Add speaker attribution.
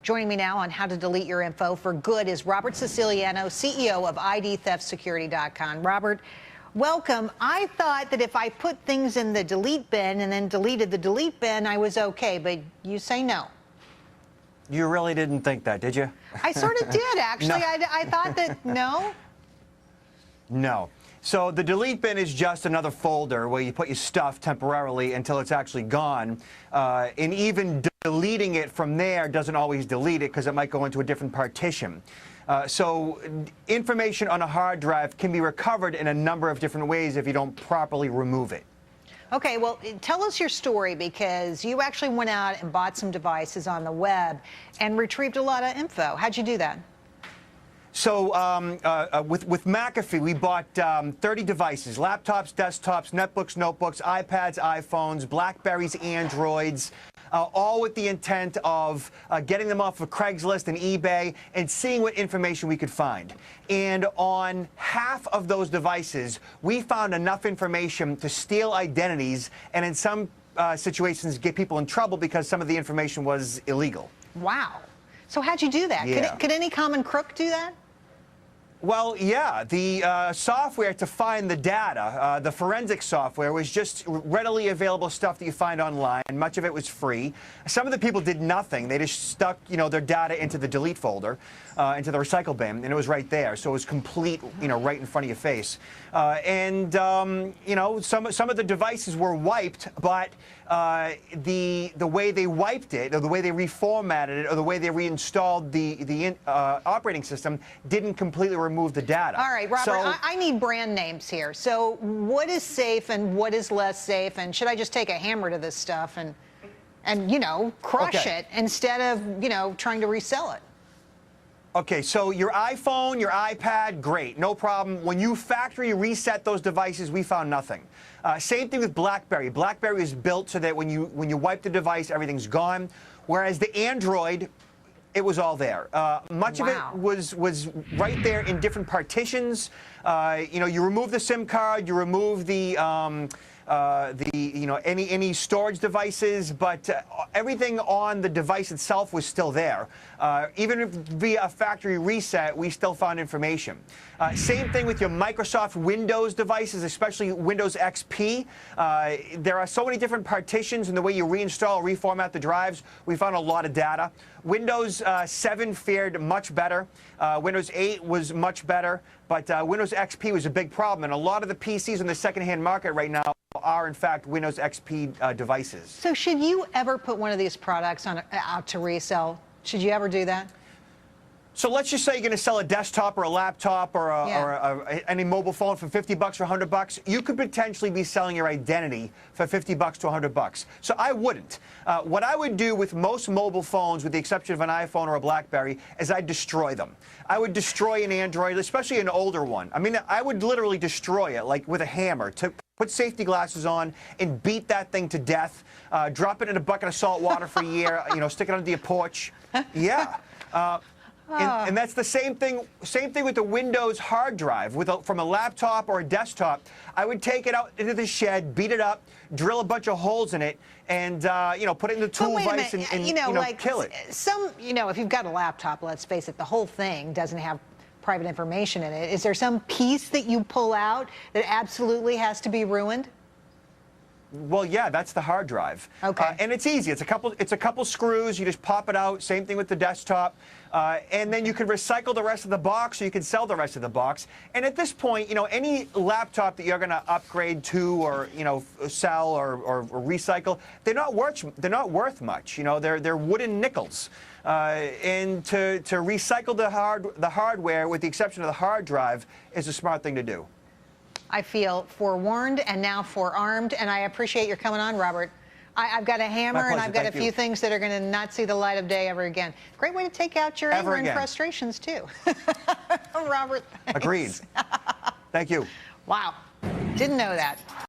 Speaker 1: Joining me now on how to delete your info for good is Robert Siciliano, CEO of IDTheftSecurity.com. Robert, welcome. I thought that if I put things in the delete bin and then deleted the delete bin, I was okay, but you say no.
Speaker 2: You really didn't think that, did you?
Speaker 1: I sort of did, actually.
Speaker 2: No.
Speaker 1: I thought that, no?
Speaker 2: No. So the delete bin is just another folder where you put your stuff temporarily until it's actually gone. And even deleting it from there doesn't always delete it because it might go into a different partition. So information on a hard drive can be recovered in a number of different ways if you don't properly remove it.
Speaker 1: Okay, well, tell us your story, because you actually went out and bought some devices on the web and retrieved a lot of info. How'd you do that?
Speaker 2: So with McAfee, we bought 30 devices: laptops, desktops, netbooks, notebooks, iPads, iPhones, Blackberries, Androids, all with the intent of getting them off of Craigslist and eBay and seeing what information we could find. And on half of those devices, we found enough information to steal identities and in some situations get people in trouble because some of the information was illegal.
Speaker 1: Wow. So how'd you do that?
Speaker 2: Yeah.
Speaker 1: Could any common crook do that?
Speaker 2: Well, yeah, the software to find the data, the forensic software, was just readily available stuff that you find online. Much of it was free. Some of the people did nothing. They just stuck, their data into the delete folder, into the recycle bin, and it was right there. So it was complete, right in front of your face. Some of the devices were wiped, but the way they wiped it, or the way they reformatted it, or the way they reinstalled the operating system didn't completely remove the data.
Speaker 1: All right, Robert,
Speaker 2: so,
Speaker 1: I need brand names here. So what is safe and what is less safe? And should I just take a hammer to this stuff and crush it instead of, trying to resell it?
Speaker 2: Okay, so your iPhone, your iPad, great, no problem. When you factory reset those devices, we found nothing. Same thing with BlackBerry. BlackBerry is built so that when you wipe the device, everything's gone. Whereas the Android, it was all there. Much of it was right there in different partitions. You remove the SIM card, you remove any storage devices, but everything on the device itself was still there. Even if via a factory reset, we still found information. Same thing with your Microsoft Windows devices, especially Windows XP. There are so many different partitions in the way you reinstall or reformat the drives. We found a lot of data. Windows 7 fared much better. Windows 8 was much better, but Windows XP was a big problem. And a lot of the PCs in the secondhand market right now are, in fact, Windows XP devices. So
Speaker 1: should you ever put one of these products out to resell? Should you ever do that?
Speaker 2: So let's just say you're going to sell a desktop or a laptop or any mobile phone for $50 or $100. You could potentially be selling your identity for $50 to $100. So I wouldn't. What I would do with most mobile phones, with the exception of an iPhone or a BlackBerry, is I'd destroy them. I would destroy an Android, especially an older one. I mean, I would literally destroy it, like with a hammer, to put safety glasses on and beat that thing to death. Drop it in a bucket of salt water for a year. Stick it under your porch. Yeah. And that's the same thing with the Windows hard drive. From a laptop or a desktop, I would take it out into the shed, beat it up, drill a bunch of holes in it, and put it in the tool vise and kill it.
Speaker 1: If you've got a laptop, let's face it, the whole thing doesn't have private information in it. Is there some piece that you pull out that absolutely has to be ruined?
Speaker 2: Well, yeah, that's the hard drive.
Speaker 1: Okay.
Speaker 2: And it's easy. It's a couple screws. You just pop it out. Same thing with the desktop. And then you can recycle the rest of the box, or you can sell the rest of the box. And at this point, any laptop that you're going to upgrade to, or sell or recycle, they're not worth much. They're wooden nickels. And to recycle the hardware, with the exception of the hard drive, is a smart thing to do.
Speaker 1: I feel forewarned and now forearmed, and I appreciate your coming on, Robert. I've got a hammer, and I've got a few things that are going to not see the light of day ever again. Great way to take out your anger and frustrations, too. Robert, thanks.
Speaker 2: Agreed. Thank you.
Speaker 1: Wow. Didn't know that.